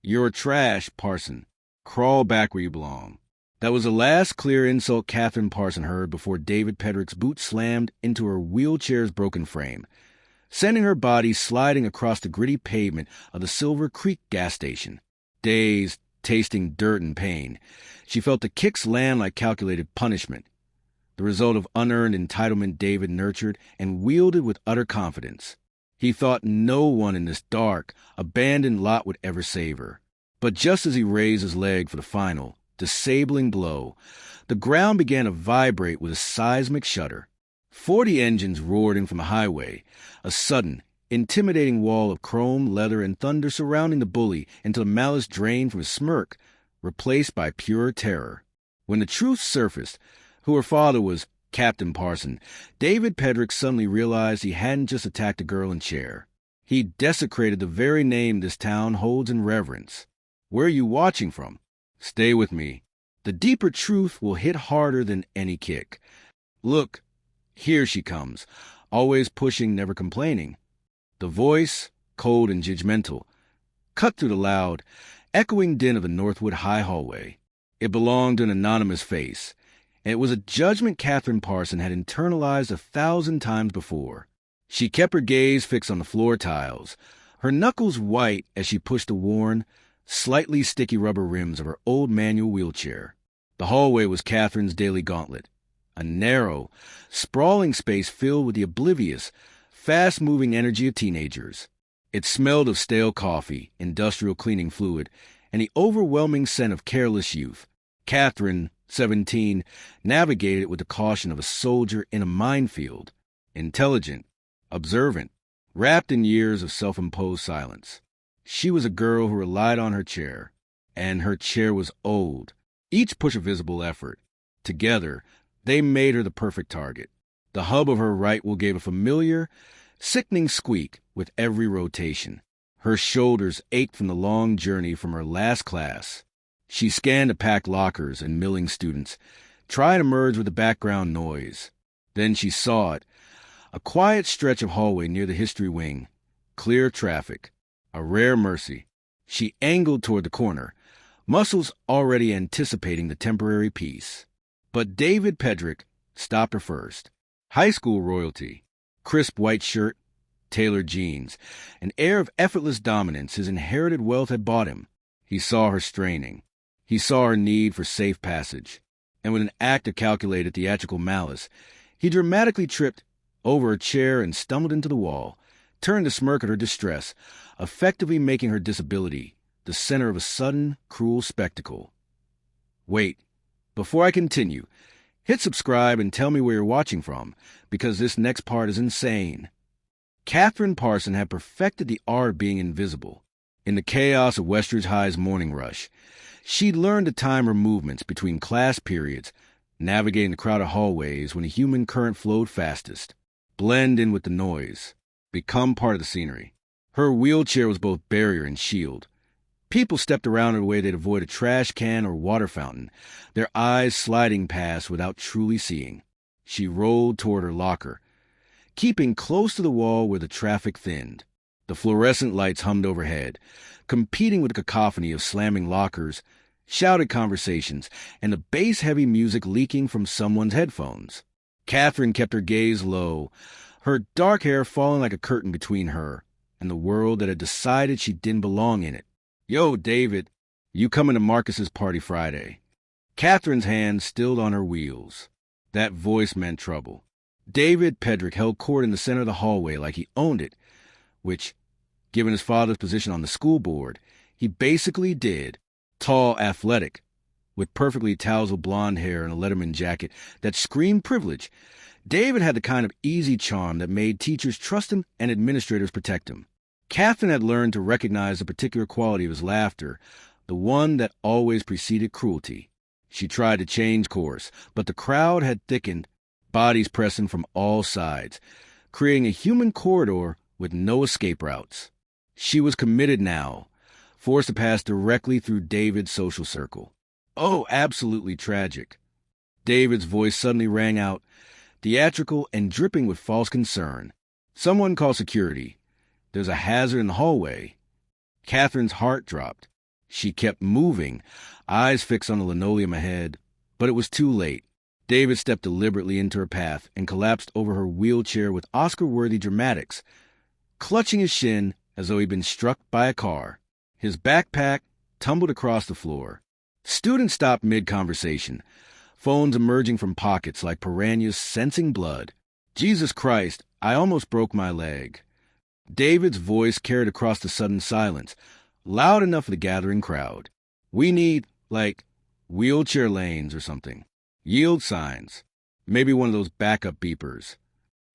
You're trash, Parson. Crawl back where you belong. That was the last clear insult Catherine Parson heard before David Pedrick's boot slammed into her wheelchair's broken frame, sending her body sliding across the gritty pavement of the Silver Creek gas station. Dazed, tasting dirt and pain, she felt the kicks land like calculated punishment, the result of unearned entitlement David nurtured and wielded with utter confidence. He thought no one in this dark, abandoned lot would ever save her. But just as he raised his leg for the final, disabling blow, the ground began to vibrate with a seismic shudder. 40 engines roared in from the highway, a sudden, intimidating wall of chrome, leather, and thunder surrounding the bully until the malice drained from his smirk, replaced by pure terror. When the truth surfaced, who her father was Captain Parson, David Pedrick suddenly realized he hadn't just attacked a girl in chair. He desecrated the very name this town holds in reverence. Where are you watching from? Stay with me. The deeper truth will hit harder than any kick. Look, here she comes, always pushing, never complaining. The voice, cold and judgmental, cut through the loud, echoing din of the Northwood High hallway. It belonged to an anonymous face, and it was a judgment Catherine Parson had internalized 1,000 times before. She kept her gaze fixed on the floor tiles, her knuckles white as she pushed the worn, slightly sticky rubber rims of her old manual wheelchair. The hallway was Catherine's daily gauntlet, a narrow, sprawling space filled with the oblivious, fast-moving energy of teenagers. It smelled of stale coffee, industrial cleaning fluid, and the overwhelming scent of careless youth. Catherine, 17, navigated with the caution of a soldier in a minefield, intelligent, observant, wrapped in years of self-imposed silence. She was a girl who relied on her chair, and her chair was old, each push a visible effort. Together, they made her the perfect target. The hub of her right wheel gave a familiar, sickening squeak with every rotation. Her shoulders ached from the long journey from her last class. She scanned the packed lockers and milling students, trying to merge with the background noise. Then she saw it, a quiet stretch of hallway near the history wing, clear traffic, a rare mercy. She angled toward the corner, muscles already anticipating the temporary peace. But David Pedrick stopped her first. High school royalty, crisp white shirt, tailored jeans, an air of effortless dominance his inherited wealth had bought him. He saw her straining. He saw her need for safe passage. And with an act of calculated theatrical malice, he dramatically tripped over a chair and stumbled into the wall, turned to smirk at her distress, effectively making her disability the center of a sudden, cruel spectacle. Wait, before I continue, hit subscribe and tell me where you're watching from, because this next part is insane. Catherine Parson had perfected the art of being invisible. In the chaos of Westridge High's morning rush, she'd learned to time her movements between class periods, navigating the crowded hallways when the human current flowed fastest, blend in with the noise, become part of the scenery. Her wheelchair was both barrier and shield. People stepped around her the way they'd avoid a trash can or water fountain, their eyes sliding past without truly seeing. She rolled toward her locker, keeping close to the wall where the traffic thinned. The fluorescent lights hummed overhead, competing with the cacophony of slamming lockers, shouted conversations, and the bass-heavy music leaking from someone's headphones. Catherine kept her gaze low, her dark hair falling like a curtain between her and the world that had decided she didn't belong in it. Yo, David, you coming to Marcus's party Friday? Catherine's hand stilled on her wheels. That voice meant trouble. David Pedrick held court in the center of the hallway like he owned it, which, given his father's position on the school board, he basically did. Tall, athletic, with perfectly tousled blonde hair and a Letterman jacket that screamed privilege, David had the kind of easy charm that made teachers trust him and administrators protect him. Catherine had learned to recognize the particular quality of his laughter, the one that always preceded cruelty. She tried to change course, but the crowd had thickened, bodies pressing from all sides, creating a human corridor with no escape routes. She was committed now, forced to pass directly through David's social circle. Oh, absolutely tragic. David's voice suddenly rang out, theatrical and dripping with false concern. Someone call security. There's a hazard in the hallway. Catherine's heart dropped. She kept moving, eyes fixed on the linoleum ahead, but it was too late. David stepped deliberately into her path and collapsed over her wheelchair with Oscar-worthy dramatics, clutching his shin as though he'd been struck by a car. His backpack tumbled across the floor. Students stopped mid-conversation, phones emerging from pockets like piranhas sensing blood. Jesus Christ, I almost broke my leg. David's voice carried across the sudden silence, loud enough for the gathering crowd. We need, wheelchair lanes or something. Yield signs. Maybe one of those backup beepers.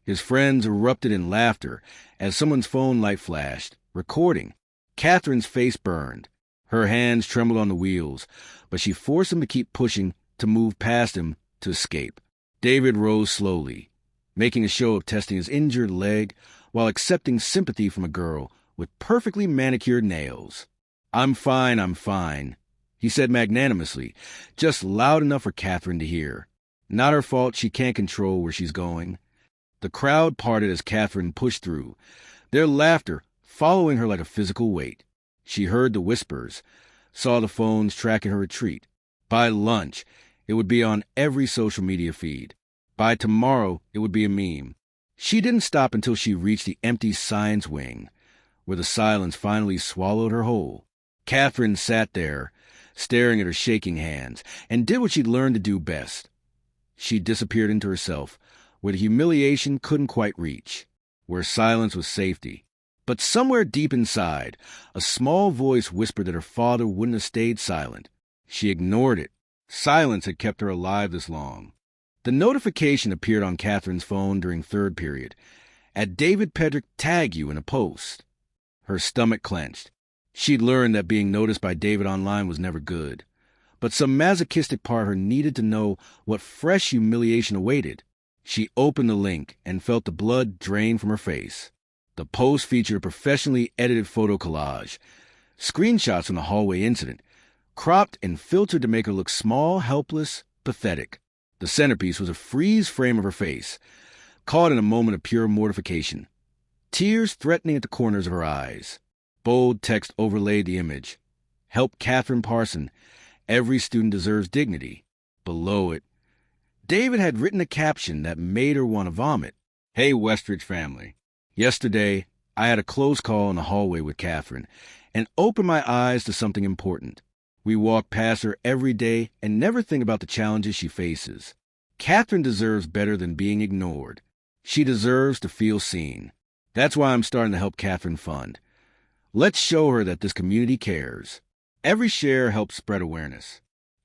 His friends erupted in laughter as someone's phone light flashed, recording. Catherine's face burned. Her hands trembled on the wheels, but she forced him to keep pushing to move past him to escape. David rose slowly, making a show of testing his injured leg while accepting sympathy from a girl with perfectly manicured nails. I'm fine, he said magnanimously, just loud enough for Catherine to hear. Not her fault she can't control where she's going. The crowd parted as Catherine pushed through, their laughter following her like a physical weight. She heard the whispers, saw the phones tracking her retreat. By lunch, it would be on every social media feed. By tomorrow, it would be a meme. She didn't stop until she reached the empty science wing, where the silence finally swallowed her whole. Catherine sat there, staring at her shaking hands, and did what she'd learned to do best. She disappeared into herself, where the humiliation couldn't quite reach, where silence was safety. But somewhere deep inside, a small voice whispered that her father wouldn't have stayed silent. She ignored it. Silence had kept her alive this long. The notification appeared on Catherine's phone during third period. At David Pedrick tag you in a post. Her stomach clenched. She'd learned that being noticed by David online was never good. But some masochistic part of her needed to know what fresh humiliation awaited. She opened the link and felt the blood drain from her face. The post featured a professionally edited photo collage, screenshots from the hallway incident, cropped and filtered to make her look small, helpless, pathetic. The centerpiece was a freeze frame of her face, caught in a moment of pure mortification. Tears threatening at the corners of her eyes. Bold text overlaid the image. Help Catherine Parson. Every student deserves dignity. Below it, David had written a caption that made her want to vomit. Hey, Westridge family. Yesterday, I had a close call in the hallway with Catherine and opened my eyes to something important. We walk past her every day and never think about the challenges she faces. Catherine deserves better than being ignored. She deserves to feel seen. That's why I'm starting to help Catherine Fund. Let's show her that this community cares. Every share helps spread awareness.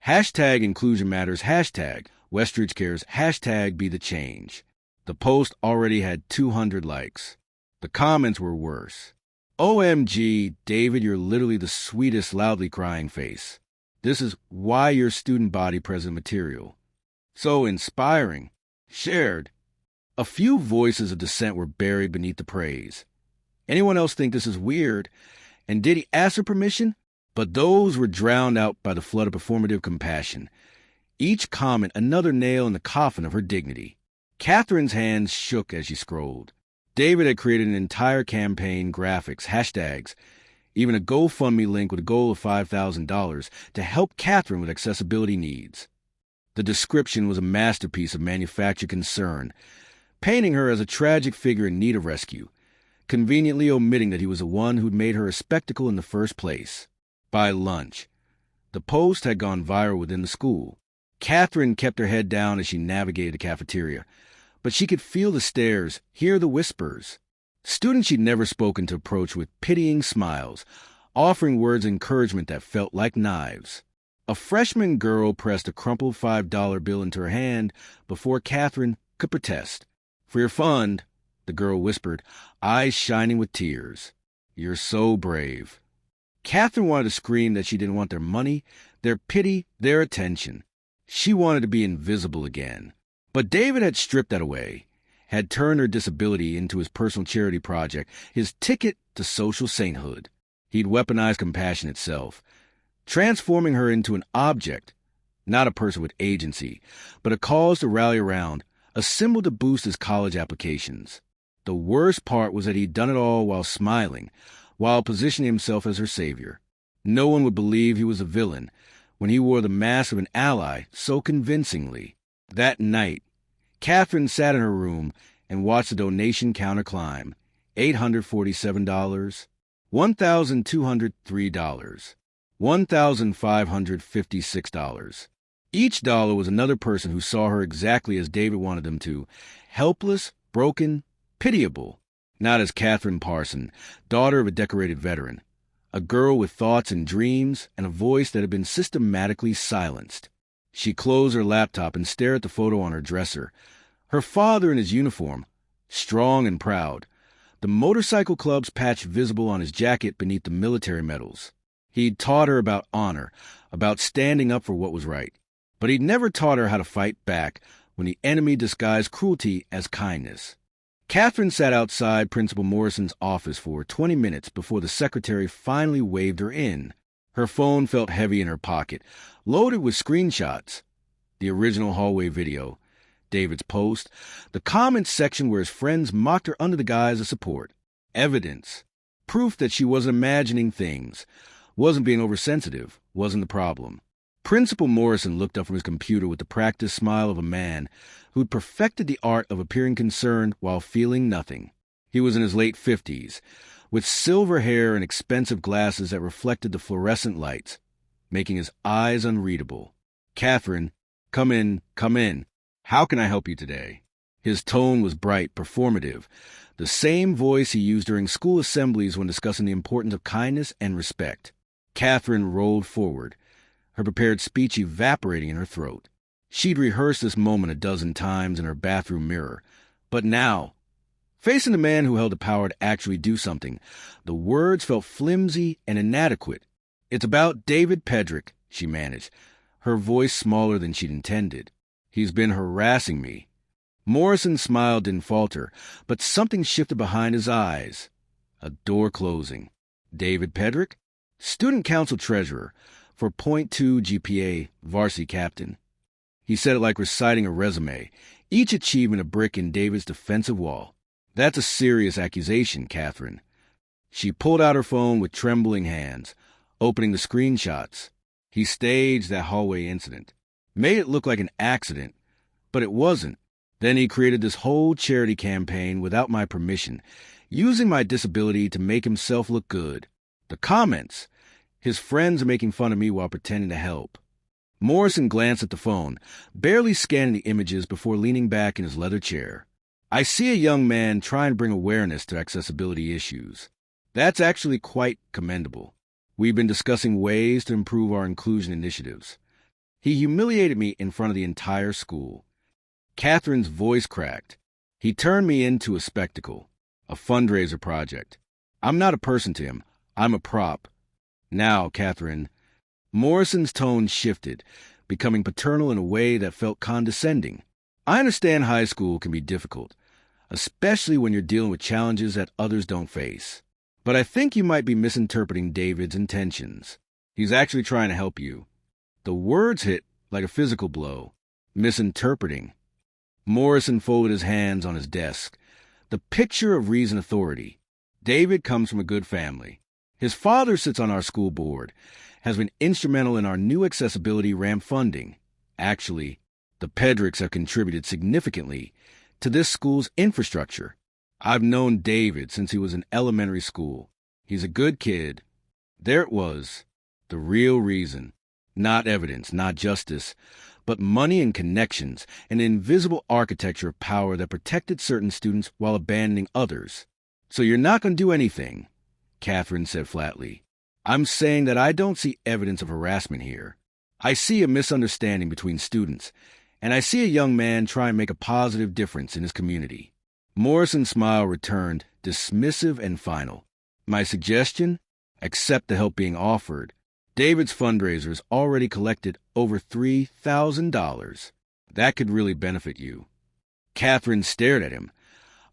Hashtag Inclusion Matters, hashtag Westridge Cares, hashtag Be the Change. The post already had 200 likes. The comments were worse. OMG, David, you're literally the sweetest loudly crying face. This is why you're student body president material. So inspiring. Shared. A few voices of dissent were buried beneath the praise. Anyone else think this is weird? And did he ask for permission? But those were drowned out by the flood of performative compassion. Each comment another nail in the coffin of her dignity. Catherine's hands shook as she scrolled. David had created an entire campaign, graphics, hashtags, even a GoFundMe link with a goal of $5,000 to help Catherine with accessibility needs. The description was a masterpiece of manufactured concern, painting her as a tragic figure in need of rescue, conveniently omitting that he was the one who'd made her a spectacle in the first place. By lunch, the post had gone viral within the school. Catherine kept her head down as she navigated the cafeteria, but she could feel the stares, hear the whispers. Students she'd never spoken to approached with pitying smiles, offering words of encouragement that felt like knives. A freshman girl pressed a crumpled $5 bill into her hand before Catherine could protest. For your fund, the girl whispered, eyes shining with tears. You're so brave. Catherine wanted to scream that she didn't want their money, their pity, their attention. She wanted to be invisible again. But David had stripped that away, had turned her disability into his personal charity project, his ticket to social sainthood. He'd weaponized compassion itself, transforming her into an object, not a person with agency, but a cause to rally around, a symbol to boost his college applications. The worst part was that he'd done it all while smiling, while positioning himself as her savior. No one would believe he was a villain when he wore the mask of an ally so convincingly. That night, Catherine sat in her room and watched the donation counter climb. $847, $1,203, $1,556. Each dollar was another person who saw her exactly as David wanted them to, helpless, broken, pitiable. Not as Catherine Parson, daughter of a decorated veteran, a girl with thoughts and dreams and a voice that had been systematically silenced. She closed her laptop and stared at the photo on her dresser. Her father in his uniform, strong and proud, the motorcycle club's patch visible on his jacket beneath the military medals. He'd taught her about honor, about standing up for what was right. But he'd never taught her how to fight back when the enemy disguised cruelty as kindness. Catherine sat outside Principal Morrison's office for 20 minutes before the secretary finally waved her in. Her phone felt heavy in her pocket, loaded with screenshots. The original hallway video, David's post, the comments section where his friends mocked her under the guise of support. Evidence. Proof that she wasn't imagining things, wasn't being oversensitive, wasn't the problem. Principal Morrison looked up from his computer with the practiced smile of a man who'd perfected the art of appearing concerned while feeling nothing. He was in his late 50s, with silver hair and expensive glasses that reflected the fluorescent lights, making his eyes unreadable. "Catherine, come in, come in. How can I help you today?" His tone was bright, performative, the same voice he used during school assemblies when discussing the importance of kindness and respect. Catherine rolled forward, her prepared speech evaporating in her throat. She'd rehearsed this moment a dozen times in her bathroom mirror. But now, facing the man who held the power to actually do something, the words felt flimsy and inadequate. "It's about David Pedrick," she managed, her voice smaller than she'd intended. "He's been harassing me." Morrison's smile didn't falter, but something shifted behind his eyes. A door closing. David Pedrick? Student council treasurer, for .2 GPA, varsity captain. He said it like reciting a resume, each achievement a brick in David's defensive wall. "That's a serious accusation, Catherine." She pulled out her phone with trembling hands, opening the screenshots. He staged that hallway incident, made it look like an accident, but it wasn't. Then he created this whole charity campaign without my permission, using my disability to make himself look good. The comments. His friends are making fun of me while pretending to help. Morrison glanced at the phone, barely scanning the images before leaning back in his leather chair. "I see a young man trying to bring awareness to accessibility issues. That's actually quite commendable. We've been discussing ways to improve our inclusion initiatives." He humiliated me in front of the entire school. Catherine's voice cracked. He turned me into a spectacle, a fundraiser project. I'm not a person to him. I'm a prop. "Now, Catherine." Morrison's tone shifted, becoming paternal in a way that felt condescending. "I understand high school can be difficult, especially when you're dealing with challenges that others don't face. But I think you might be misinterpreting David's intentions. He's actually trying to help you." The words hit like a physical blow. Misinterpreting. Morrison folded his hands on his desk. The picture of reason authority. David comes from a good family. His father sits on our school board, has been instrumental in our new accessibility ramp funding. Actually, the Pedricks have contributed significantly to this school's infrastructure. I've known David since he was in elementary school. He's a good kid. There it was, the real reason. Not evidence, not justice, but money and connections, an invisible architecture of power that protected certain students while abandoning others. "So you're not going to do anything?" Catherine said flatly. "I'm saying that I don't see evidence of harassment here. I see a misunderstanding between students, and I see a young man try and make a positive difference in his community." Morrison's smile returned, dismissive and final. "My suggestion? Accept the help being offered. David's fundraiser has already collected over $3,000. That could really benefit you." Catherine stared at him,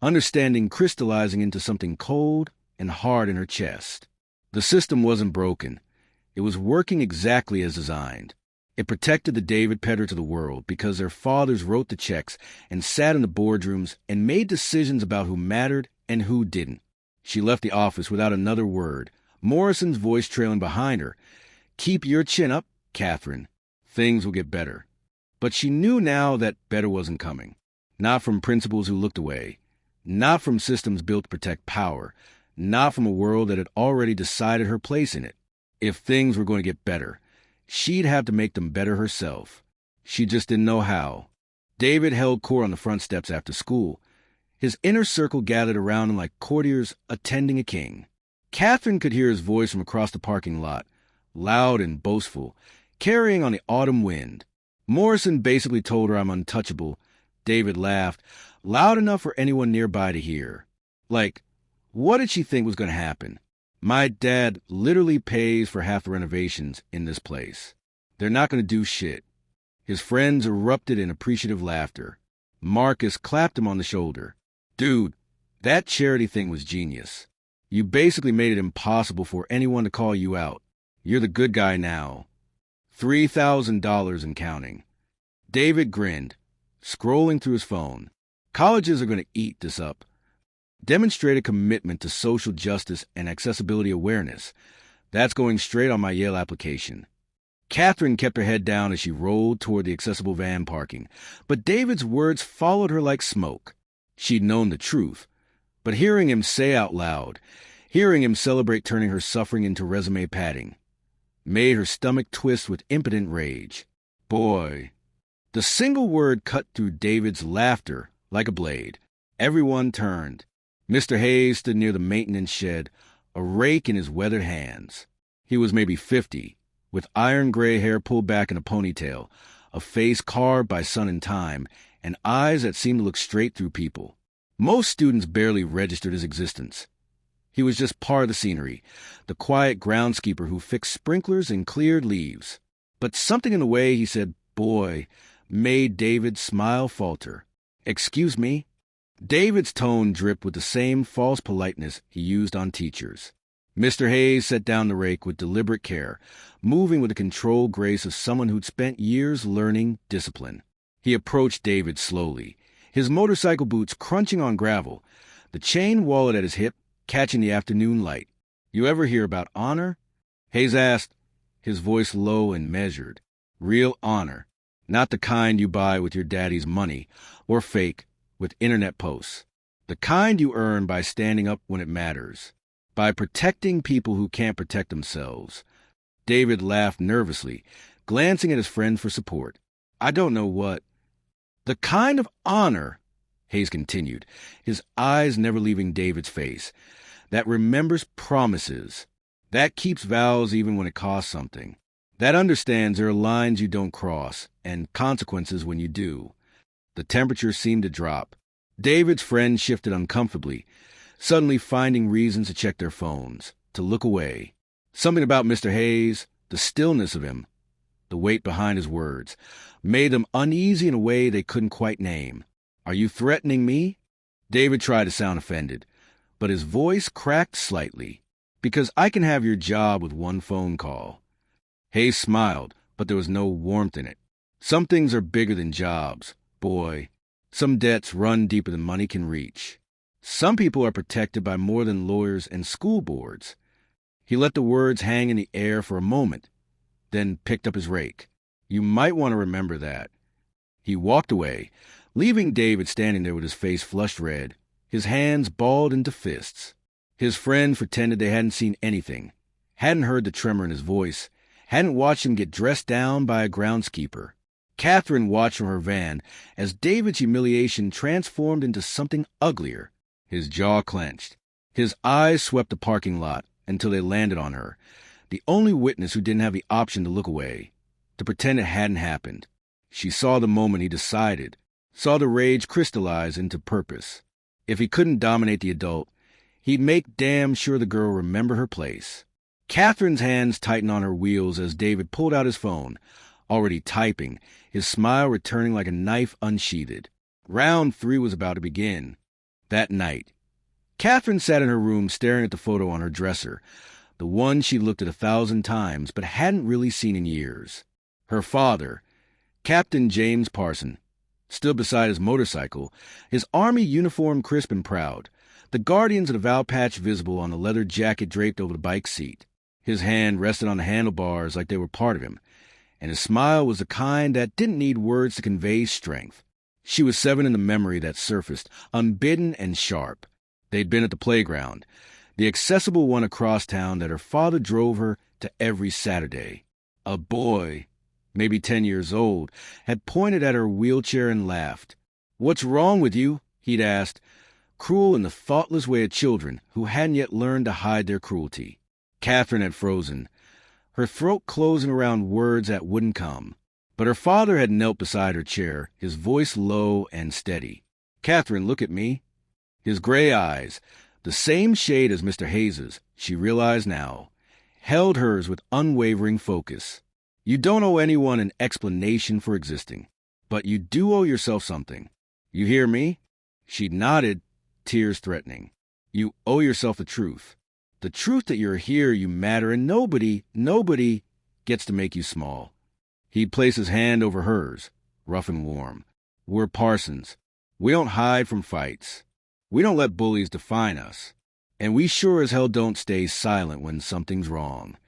understanding crystallizing into something cold and hard in her chest. The system wasn't broken. It was working exactly as designed. It protected the David Pedricks of the world because their fathers wrote the checks and sat in the boardrooms and made decisions about who mattered and who didn't. She left the office without another word, Morrison's voice trailing behind her. "Keep your chin up, Catherine. Things will get better." But she knew now that better wasn't coming. Not from principals who looked away. Not from systems built to protect power. Not from a world that had already decided her place in it. If things were going to get better, she'd have to make them better herself. She just didn't know how. David held court on the front steps after school. His inner circle gathered around him like courtiers attending a king. Catherine could hear his voice from across the parking lot, loud and boastful, carrying on the autumn wind. Morrison basically told her I'm untouchable. David laughed, loud enough for anyone nearby to hear. Like, what did she think was going to happen? My dad literally pays for half the renovations in this place. They're not going to do shit. His friends erupted in appreciative laughter. Marcus clapped him on the shoulder. Dude, that charity thing was genius. You basically made it impossible for anyone to call you out. You're the good guy now. $3,000 and counting. David grinned, scrolling through his phone. Colleges are going to eat this up. Demonstrate a commitment to social justice and accessibility awareness. That's going straight on my Yale application. Catherine kept her head down as she rolled toward the accessible van parking, but David's words followed her like smoke. She'd known the truth, but hearing him say out loud, hearing him celebrate turning her suffering into resume padding, made her stomach twist with impotent rage. Boy. The single word cut through David's laughter like a blade. Everyone turned. Mr. Hayes stood near the maintenance shed, a rake in his weathered hands. He was maybe 50, with iron gray hair pulled back in a ponytail, a face carved by sun and time, and eyes that seemed to look straight through people. Most students barely registered his existence. He was just part of the scenery, the quiet groundskeeper who fixed sprinklers and cleared leaves. But something in the way he said, "boy," made David's smile falter. "Excuse me?" David's tone dripped with the same false politeness he used on teachers. Mr. Hayes set down the rake with deliberate care, moving with the controlled grace of someone who'd spent years learning discipline. He approached David slowly, his motorcycle boots crunching on gravel, the chain wallet at his hip catching the afternoon light. "You ever hear about honor?" Hayes asked, his voice low and measured. "Real honor, not the kind you buy with your daddy's money, or fake with internet posts. The kind you earn by standing up when it matters, by protecting people who can't protect themselves." David laughed nervously, glancing at his friend for support. "I don't know what—" "The kind of honor," Hayes continued, his eyes never leaving David's face, "that remembers promises, that keeps vows even when it costs something, that understands there are lines you don't cross and consequences when you do." The temperature seemed to drop. David's friend shifted uncomfortably, suddenly finding reasons to check their phones, to look away. Something about Mr. Hayes, the stillness of him, the weight behind his words, made them uneasy in a way they couldn't quite name. "Are you threatening me?" David tried to sound offended, but his voice cracked slightly. "Because I can have your job with one phone call." Hayes smiled, but there was no warmth in it. "Some things are bigger than jobs, boy. Some debts run deeper than money can reach. Some people are protected by more than lawyers and school boards." He let the words hang in the air for a moment, then picked up his rake. "You might want to remember that." He walked away, leaving David standing there with his face flushed red, his hands balled into fists. His friend pretended they hadn't seen anything, hadn't heard the tremor in his voice, hadn't watched him get dressed down by a groundskeeper. Catherine watched from her van as David's humiliation transformed into something uglier. His jaw clenched. His eyes swept the parking lot until they landed on her, the only witness who didn't have the option to look away, to pretend it hadn't happened. She saw the moment he decided, saw the rage crystallize into purpose. If he couldn't dominate the adult, he'd make damn sure the girl remembered her place. Catherine's hands tightened on her wheels as David pulled out his phone, already typing, his smile returning like a knife unsheathed. Round 3 was about to begin. That night, Catherine sat in her room staring at the photo on her dresser, the one she looked at 1,000 times but hadn't really seen in years. Her father, Captain James Parson, stood beside his motorcycle, his army uniform crisp and proud, the guardians of the Val patch visible on the leather jacket draped over the bike seat. His hand rested on the handlebars like they were part of him, and his smile was the kind that didn't need words to convey strength. She was 7 in the memory that surfaced, unbidden and sharp. They'd been at the playground, the accessible one across town that her father drove her to every Saturday. A boy, maybe 10 years old, had pointed at her wheelchair and laughed. "What's wrong with you?" he'd asked, cruel in the thoughtless way of children who hadn't yet learned to hide their cruelty. Catherine had frozen, her throat closing around words that wouldn't come. But her father had knelt beside her chair, his voice low and steady. "Catherine, look at me." His gray eyes, the same shade as Mr. Hayes's, she realized now, held hers with unwavering focus. "You don't owe anyone an explanation for existing, but you do owe yourself something. You hear me?" She nodded, tears threatening. "You owe yourself the truth. The truth that you're here, you matter, and nobody gets to make you small." He'd place his hand over hers, rough and warm. "We're Parsons. We don't hide from fights. We don't let bullies define us. And we sure as hell don't stay silent when something's wrong."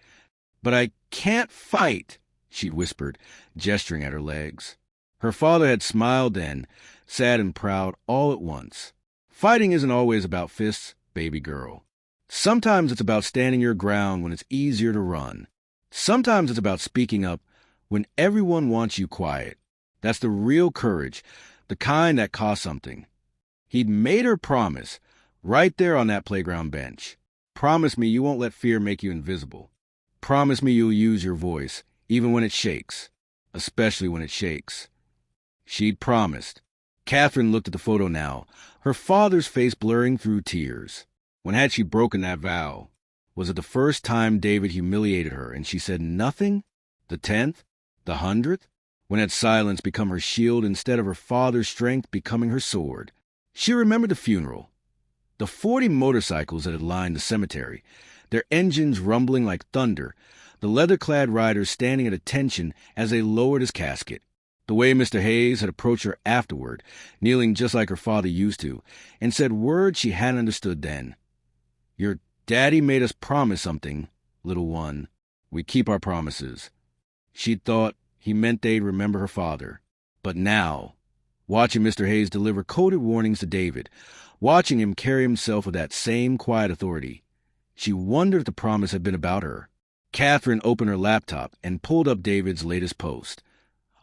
"But I can't fight," she'd whispered, gesturing at her legs. Her father had smiled then, sad and proud all at once. "Fighting isn't always about fists, baby girl. Sometimes it's about standing your ground when it's easier to run. Sometimes it's about speaking up when everyone wants you quiet. That's the real courage, the kind that costs something." He'd made her promise, right there on that playground bench. "Promise me you won't let fear make you invisible. Promise me you'll use your voice, even when it shakes, especially when it shakes." She'd promised. Catherine looked at the photo now, her father's face blurring through tears. When had she broken that vow? Was it the first time David humiliated her and she said nothing? The 10th? The 100th? When had silence become her shield instead of her father's strength becoming her sword? She remembered the funeral. The 40 motorcycles that had lined the cemetery, their engines rumbling like thunder, the leather-clad riders standing at attention as they lowered his casket. The way Mr. Hayes had approached her afterward, kneeling just like her father used to, and said words she hadn't understood then. "Your daddy made us promise something, little one. We keep our promises." She'd thought he meant they'd remember her father. But now, watching Mr. Hayes deliver coded warnings to David, watching him carry himself with that same quiet authority, she wondered if the promise had been about her. Catherine opened her laptop and pulled up David's latest post.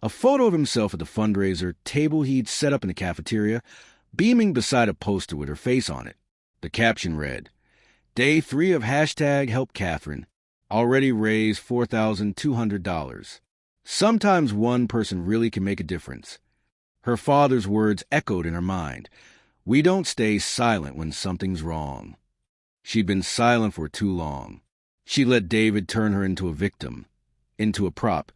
A photo of himself at the fundraiser table he'd set up in the cafeteria, beaming beside a poster with her face on it. The caption read, "Day 3 of hashtag Help Catherine. Already raised $4,200. Sometimes one person really can make a difference." Her father's words echoed in her mind. "We don't stay silent when something's wrong." She'd been silent for too long. She let David turn her into a victim, into a prop,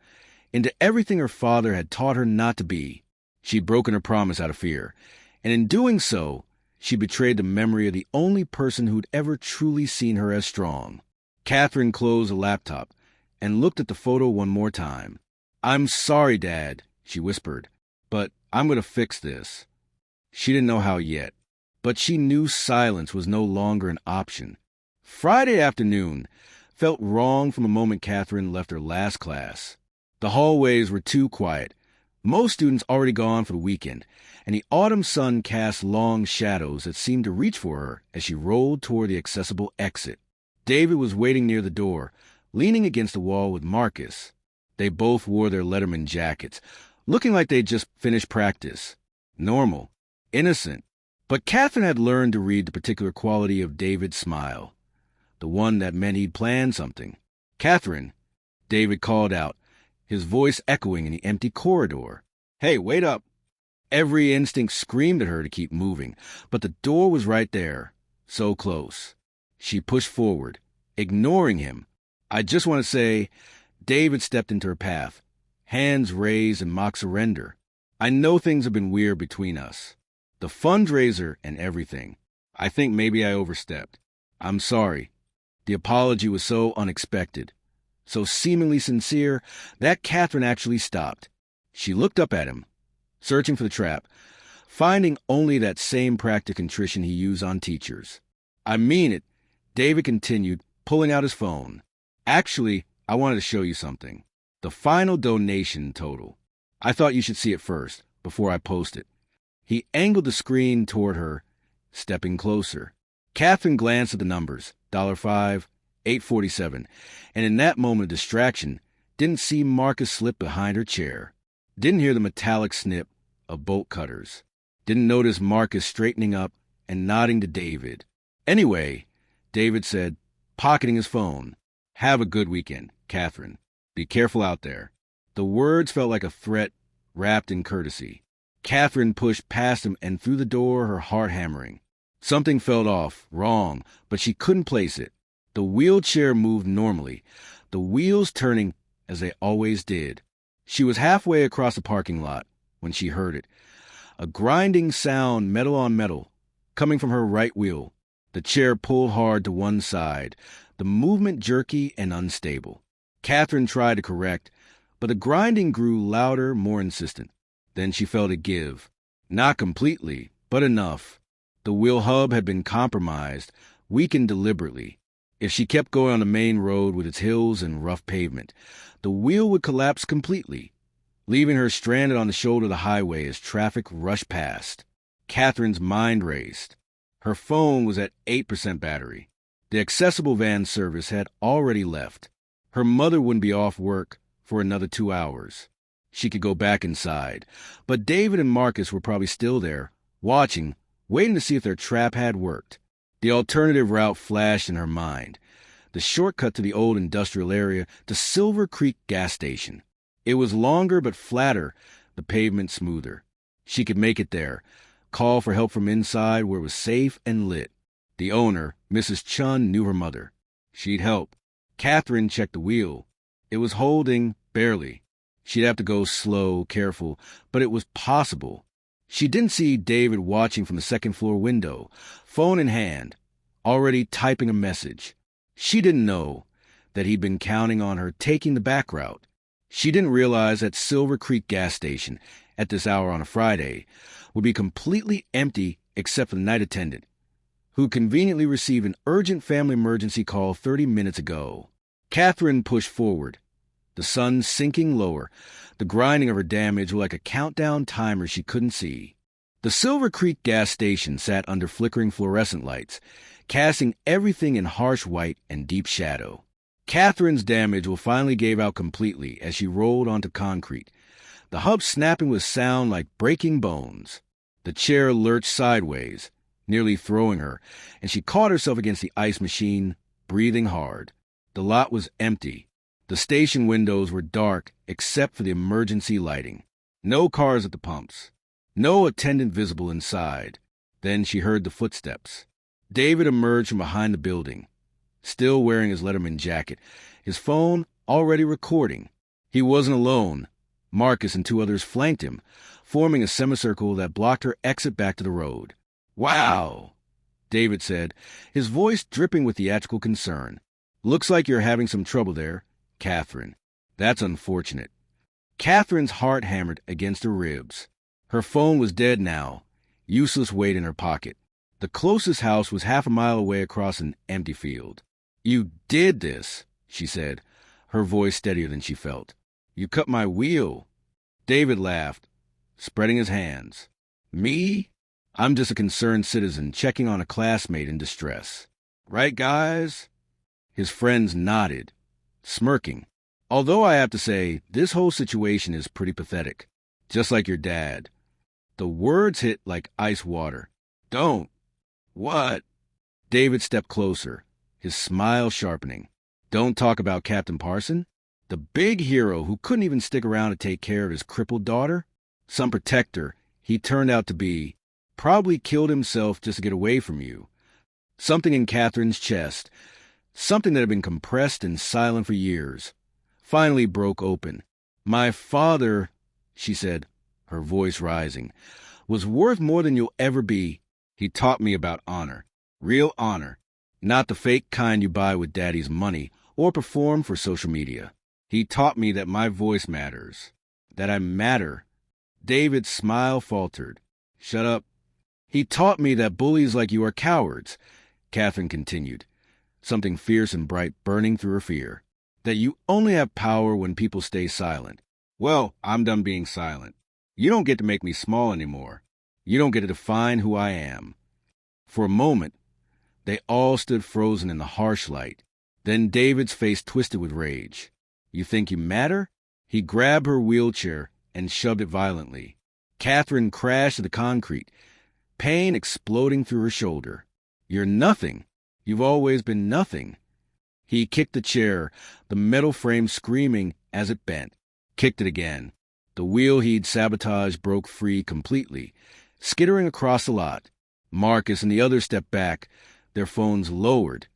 into everything her father had taught her not to be. She'd broken her promise out of fear, and in doing so, she betrayed the memory of the only person who'd ever truly seen her as strong. Catherine closed the laptop and looked at the photo one more time. "I'm sorry, Dad," she whispered, "but I'm going to fix this." She didn't know how yet, but she knew silence was no longer an option. Friday afternoon felt wrong from the moment Catherine left her last class. The hallways were too quiet. Most students already gone for the weekend, and the autumn sun cast long shadows that seemed to reach for her as she rolled toward the accessible exit. David was waiting near the door, leaning against the wall with Marcus. They both wore their Letterman jackets, looking like they'd just finished practice. Normal, innocent. But Catherine had learned to read the particular quality of David's smile, the one that meant he'd planned something. "Catherine," David called out, his voice echoing in the empty corridor. "Hey, wait up." Every instinct screamed at her to keep moving, but the door was right there, so close. She pushed forward, ignoring him. "I just want to say," David stepped into her path, hands raised in mock surrender. "I know things have been weird between us. The fundraiser and everything. I think maybe I overstepped. I'm sorry." The apology was so unexpected, so seemingly sincere, that Catherine actually stopped. She looked up at him, searching for the trap, finding only that same practical contrition he used on teachers. "I mean it," David continued, pulling out his phone. "Actually, I wanted to show you something. The final donation total. I thought you should see it first, before I post it." He angled the screen toward her, stepping closer. Catherine glanced at the numbers, $5, $8.47, and in that moment of distraction, didn't see Marcus slip behind her chair. Didn't hear the metallic snip of bolt cutters. Didn't notice Marcus straightening up and nodding to David. "Anyway," David said, pocketing his phone, "have a good weekend, Catherine. Be careful out there." The words felt like a threat wrapped in courtesy. Catherine pushed past him and through the door, her heart hammering. Something felt off, wrong, but she couldn't place it. The wheelchair moved normally, the wheels turning as they always did. She was halfway across the parking lot when she heard it. A grinding sound, metal on metal, coming from her right wheel. The chair pulled hard to one side, the movement jerky and unstable. Catherine tried to correct, but the grinding grew louder, more insistent. Then she felt it give. Not completely, but enough. The wheel hub had been compromised, weakened deliberately. If she kept going on the main road with its hills and rough pavement, the wheel would collapse completely, leaving her stranded on the shoulder of the highway as traffic rushed past. Catherine's mind raced. Her phone was at 8% battery. The accessible van service had already left. Her mother wouldn't be off work for another 2 hours. She could go back inside. But David and Marcus were probably still there, watching, waiting to see if their trap had worked. The alternative route flashed in her mind. The shortcut to the old industrial area, to Silver Creek gas station. It was longer but flatter, the pavement smoother. She could make it there, call for help from inside where it was safe and lit. The owner, Mrs. Chun, knew her mother. She'd help. Catherine checked the wheel. It was holding, barely. She'd have to go slow, careful, but it was possible. She didn't see David watching from the second-floor window, phone in hand, already typing a message. She didn't know that he'd been counting on her taking the back route. She didn't realize that Silver Creek gas station, at this hour on a Friday, would be completely empty except for the night attendant, who conveniently received an urgent family emergency call 30 minutes ago. Catherine pushed forward, the sun sinking lower. The grinding of her damage was like a countdown timer she couldn't see. The Silver Creek gas station sat under flickering fluorescent lights, casting everything in harsh white and deep shadow. Catherine's damage finally gave out completely as she rolled onto concrete, the hub snapping with sound like breaking bones. The chair lurched sideways, nearly throwing her, and she caught herself against the ice machine, breathing hard. The lot was empty. The station windows were dark except for the emergency lighting. No cars at the pumps. No attendant visible inside. Then she heard the footsteps. David emerged from behind the building, still wearing his Letterman jacket, his phone already recording. He wasn't alone. Marcus and 2 others flanked him, forming a semicircle that blocked her exit back to the road. "Wow," David said, his voice dripping with theatrical concern. "Looks like you're having some trouble there, Catherine. That's unfortunate." Catherine's heart hammered against her ribs. Her phone was dead now, useless weight in her pocket. The closest house was half a mile away across an empty field. "You did this," she said, her voice steadier than she felt. "You cut my wheel." David laughed, spreading his hands. "Me? I'm just a concerned citizen checking on a classmate in distress. Right, guys?" His friends nodded, smirking. "Although I have to say, this whole situation is pretty pathetic. Just like your dad." The words hit like ice water. "Don't." "What?" David stepped closer, his smile sharpening. "Don't talk about Captain Parson? The big hero who couldn't even stick around to take care of his crippled daughter? Some protector he turned out to be. Probably killed himself just to get away from you." Something in Catherine's chest, something that had been compressed and silent for years, finally broke open. "My father," she said, her voice rising, "was worth more than you'll ever be. He taught me about honor. Real honor. Not the fake kind you buy with daddy's money or perform for social media. He taught me that my voice matters. That I matter." David's smile faltered. Shut up. He taught me that bullies like you are cowards, Catherine continued, something fierce and bright burning through her fear. That you only have power when people stay silent. Well, I'm done being silent. You don't get to make me small anymore. You don't get to define who I am. For a moment, they all stood frozen in the harsh light. Then David's face twisted with rage. You think you matter? He grabbed her wheelchair and shoved it violently. Catherine crashed to the concrete, pain exploding through her shoulder. You're nothing. You've always been nothing. He kicked the chair, the metal frame screaming as it bent. Kicked it again. The wheel he'd sabotaged broke free completely, skittering across the lot. Marcus and the others stepped back, their phones lowered,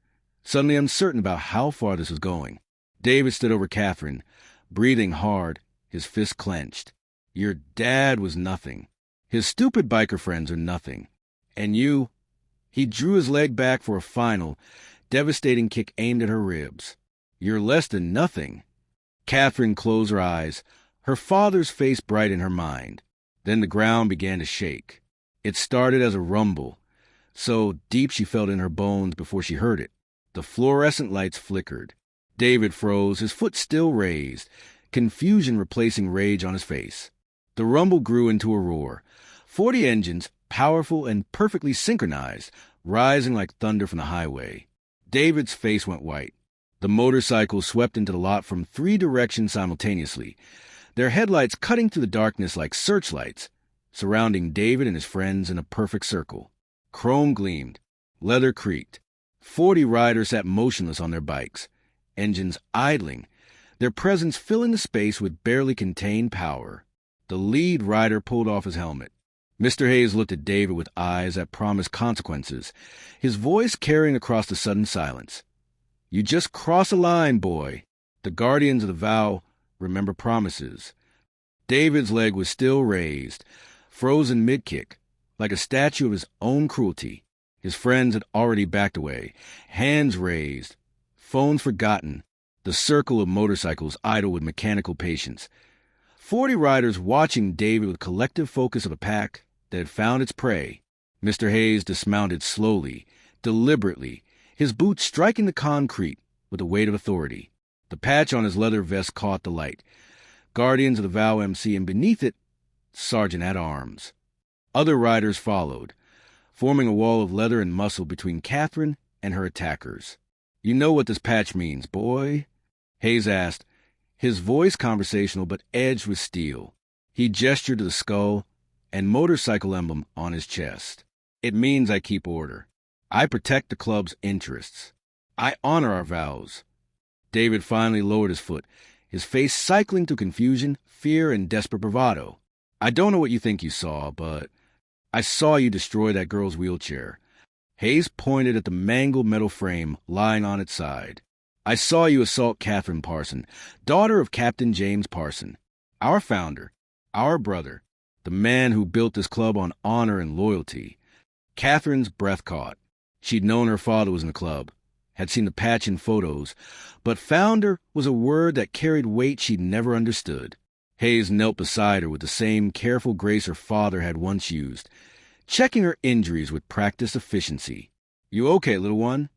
suddenly uncertain about how far this was going. David stood over Catherine, breathing hard, his fist clenched. Your dad was nothing. His stupid biker friends are nothing. And you... He drew his leg back for a final, devastating kick aimed at her ribs. You're less than nothing. Catherine closed her eyes, her father's face bright in her mind. Then the ground began to shake. It started as a rumble, so deep she felt in her bones before she heard it. The fluorescent lights flickered. David froze, his foot still raised, confusion replacing rage on his face. The rumble grew into a roar. 40 engines, powerful and perfectly synchronized, rising like thunder from the highway. David's face went white. The motorcycles swept into the lot from 3 directions simultaneously, their headlights cutting through the darkness like searchlights, surrounding David and his friends in a perfect circle. Chrome gleamed. Leather creaked. 40 riders sat motionless on their bikes, engines idling, their presence filling the space with barely contained power. The lead rider pulled off his helmet. Mr. Hayes looked at David with eyes that promised consequences, his voice carrying across the sudden silence. You just cross a line, boy. The guardians of the vow remember promises. David's leg was still raised, frozen mid-kick, like a statue of his own cruelty. His friends had already backed away, hands raised, phones forgotten, the circle of motorcycles idle with mechanical patience. 40 riders watching David with collective focus of a pack that had found its prey. Mr. Hayes dismounted slowly, deliberately, his boots striking the concrete with the weight of authority. The patch on his leather vest caught the light. Guardians of the Vow MC, and beneath it, Sergeant-at-Arms. Other riders followed, forming a wall of leather and muscle between Catherine and her attackers. You know what this patch means, boy? Hayes asked, his voice conversational but edged with steel. He gestured to the skull and motorcycle emblem on his chest. It means I keep order. I protect the club's interests. I honor our vows. David finally lowered his foot, his face cycling through confusion, fear, and desperate bravado. I don't know what you think you saw, but I saw you destroy that girl's wheelchair. Hayes pointed at the mangled metal frame lying on its side. I saw you assault Catherine Parson, daughter of Captain James Parson, our founder, our brother, the man who built this club on honor and loyalty. Catherine's breath caught. She'd known her father was in the club, had seen the patch in photos, but founder was a word that carried weight she'd never understood. Hayes knelt beside her with the same careful grace her father had once used, checking her injuries with practiced efficiency. You okay, little one?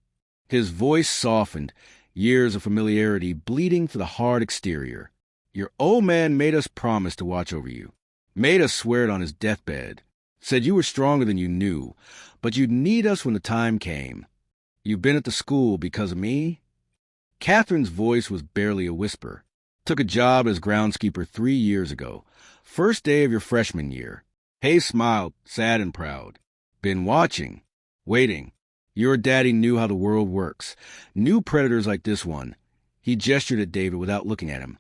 His voice softened, years of familiarity bleeding through the hard exterior. Your old man made us promise to watch over you, made us swear it on his deathbed, said you were stronger than you knew, but you'd need us when the time came. You've been at the school because of me? Catherine's voice was barely a whisper. Took a job as groundskeeper 3 years ago, first day of your freshman year. Hayes smiled, sad and proud. Been watching, waiting. Your daddy knew how the world works, knew predators like this one. He gestured at David without looking at him.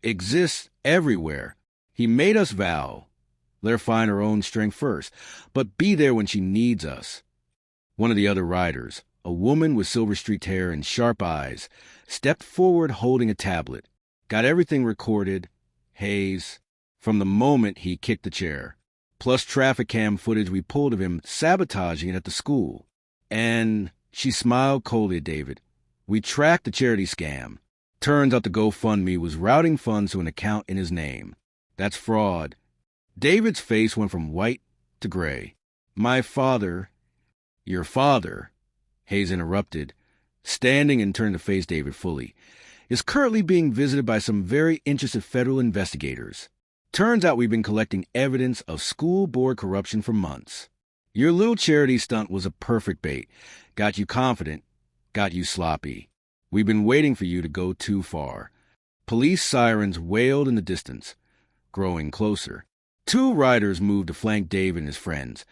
Exists everywhere. He made us vow. Let her find her own strength first, but be there when she needs us. One of the other riders, a woman with silver-streaked hair and sharp eyes, stepped forward holding a tablet. Got everything recorded, Hayes, from the moment he kicked the chair, plus traffic cam footage we pulled of him sabotaging it at the school. And she smiled coldly at David. We tracked the charity scam. Turns out the GoFundMe was routing funds to an account in his name. That's fraud. David's face went from white to gray. My father, your father, Hayes interrupted, standing and turned to face David fully, is currently being visited by some very interested federal investigators. Turns out we've been collecting evidence of school board corruption for months. Your little charity stunt was a perfect bait. Got you confident, got you sloppy. We've been waiting for you to go too far. Police sirens wailed in the distance, growing closer. 2 riders moved to flank Dave and his friends,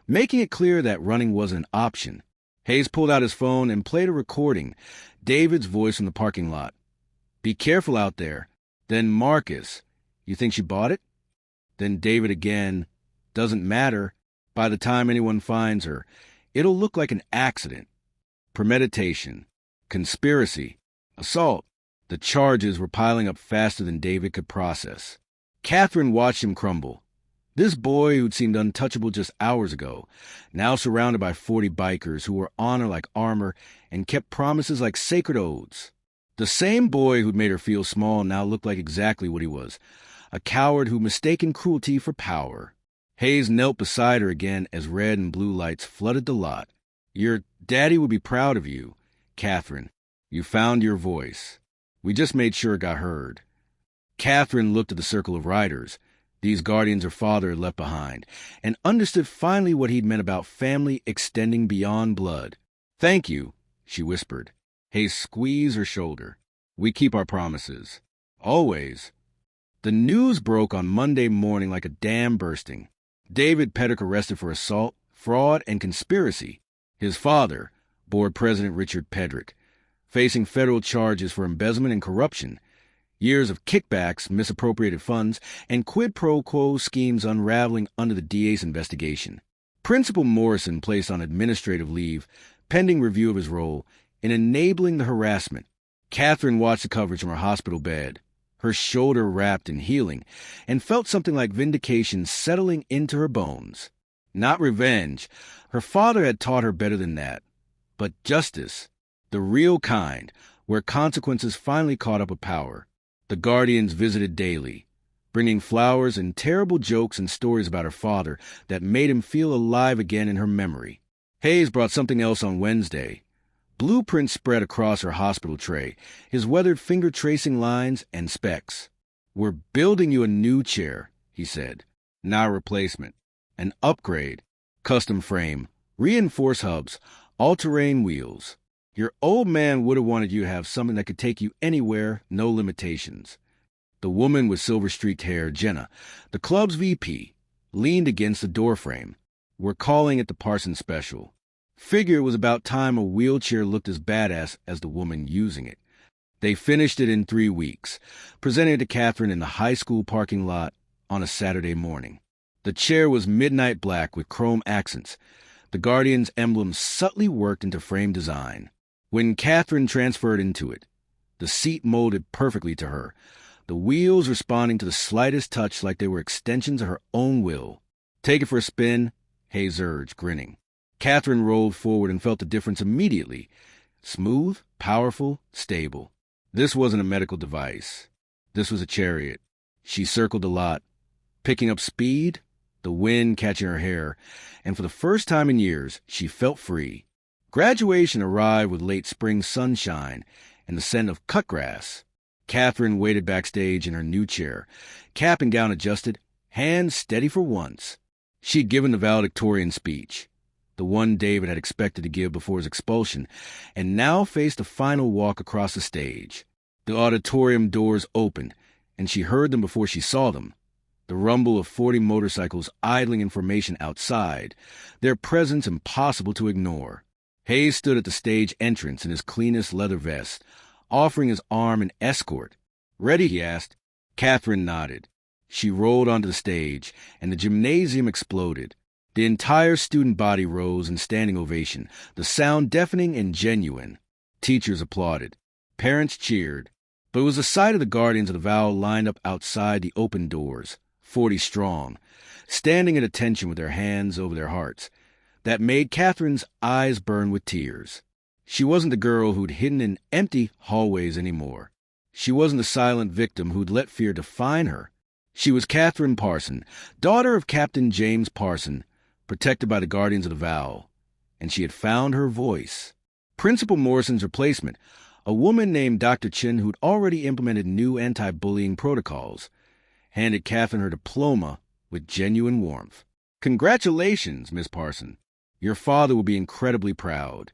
making it clear that running wasn't an option. Hayes pulled out his phone and played a recording, David's voice from the parking lot. Be careful out there. Then Marcus, you think she bought it? Then David again, doesn't matter. By the time anyone finds her, it'll look like an accident. Premeditation, conspiracy, assault. The charges were piling up faster than David could process. Catherine watched him crumble. This boy who'd seemed untouchable just hours ago, now surrounded by 40 bikers who were honor like armor and kept promises like sacred oaths. The same boy who'd made her feel small now looked like exactly what he was, a coward who mistaken cruelty for power. Hayes knelt beside her again as red and blue lights flooded the lot. Your daddy would be proud of you, Catherine. You found your voice. We just made sure it got heard. Catherine looked at the circle of riders, these guardians her father had left behind, and understood finally what he'd meant about family extending beyond blood. Thank you, she whispered. Hayes squeezed her shoulder. We keep our promises. Always. The news broke on Monday morning like a dam bursting. David Pedrick arrested for assault, fraud, and conspiracy. His father, board president Richard Pedrick, facing federal charges for embezzlement and corruption. Years of kickbacks, misappropriated funds, and quid pro quo schemes unraveling under the DA's investigation. Principal Morrison placed on administrative leave, pending review of his role, in enabling the harassment. Catherine watched the coverage from her hospital bed, her shoulder wrapped in healing, and felt something like vindication settling into her bones. Not revenge. Her father had taught her better than that. But justice, the real kind, where consequences finally caught up with power. The guardians visited daily, bringing flowers and terrible jokes and stories about her father that made him feel alive again in her memory. Hayes brought something else on Wednesday. Blueprints spread across her hospital tray, his weathered finger-tracing lines and specks. We're building you a new chair, he said. Not a replacement. An upgrade. Custom frame, reinforced hubs, all-terrain wheels. Your old man would have wanted you to have something that could take you anywhere, no limitations. The woman with silver-streaked hair, Jenna, the club's VP, leaned against the doorframe. We're calling it the Parson Special. Figure it was about time a wheelchair looked as badass as the woman using it. They finished it in 3 weeks, presenting it to Catherine in the high school parking lot on a Saturday morning. The chair was midnight black with chrome accents, the Guardian's emblem subtly worked into frame design. When Catherine transferred into it, the seat molded perfectly to her, the wheels responding to the slightest touch like they were extensions of her own will. Take it for a spin, Hayes urged, grinning. Catherine rolled forward and felt the difference immediately. Smooth, powerful, stable. This wasn't a medical device. This was a chariot. She circled the lot, picking up speed, the wind catching her hair, and for the first time in years, she felt free. Graduation arrived with late spring sunshine and the scent of cut grass. Catherine waited backstage in her new chair, cap and gown adjusted, hands steady for once. She'd given the valedictorian speech, the one David had expected to give before his expulsion, and now faced the final walk across the stage. The auditorium doors opened, and she heard them before she saw them. The rumble of 40 motorcycles idling in formation outside, their presence impossible to ignore. Hayes stood at the stage entrance in his cleanest leather vest, offering his arm an escort. Ready, he asked. Catherine nodded. She rolled onto the stage, and the gymnasium exploded. The entire student body rose in standing ovation, the sound deafening and genuine. Teachers applauded. Parents cheered. But it was the sight of the guardians of the vow lined up outside the open doors, 40 strong, standing at attention with their hands over their hearts, that made Catherine's eyes burn with tears. She wasn't the girl who'd hidden in empty hallways anymore. She wasn't the silent victim who'd let fear define her. She was Catherine Parson, daughter of Captain James Parson, protected by the guardians of the vow, and she had found her voice. Principal Morrison's replacement, a woman named Dr. Chin who'd already implemented new anti-bullying protocols, handed Catherine her diploma with genuine warmth. "Congratulations, Miss Parson. Your father will be incredibly proud."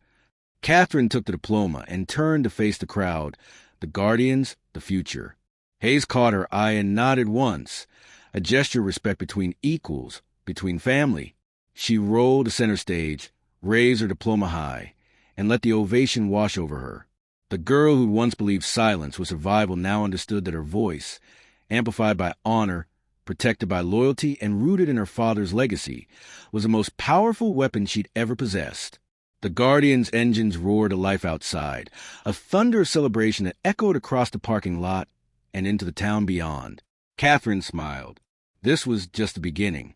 Catherine took the diploma and turned to face the crowd, the guardians, the future. Hayes caught her eye and nodded once, a gesture of respect between equals, between family. She rolled to center stage, raised her diploma high, and let the ovation wash over her. The girl who once believed silence was survival now understood that her voice, amplified by honor, protected by loyalty, and rooted in her father's legacy, was the most powerful weapon she'd ever possessed. The Guardians' engines roared to life outside, a thunder of celebration that echoed across the parking lot and into the town beyond. Catherine smiled. This was just the beginning.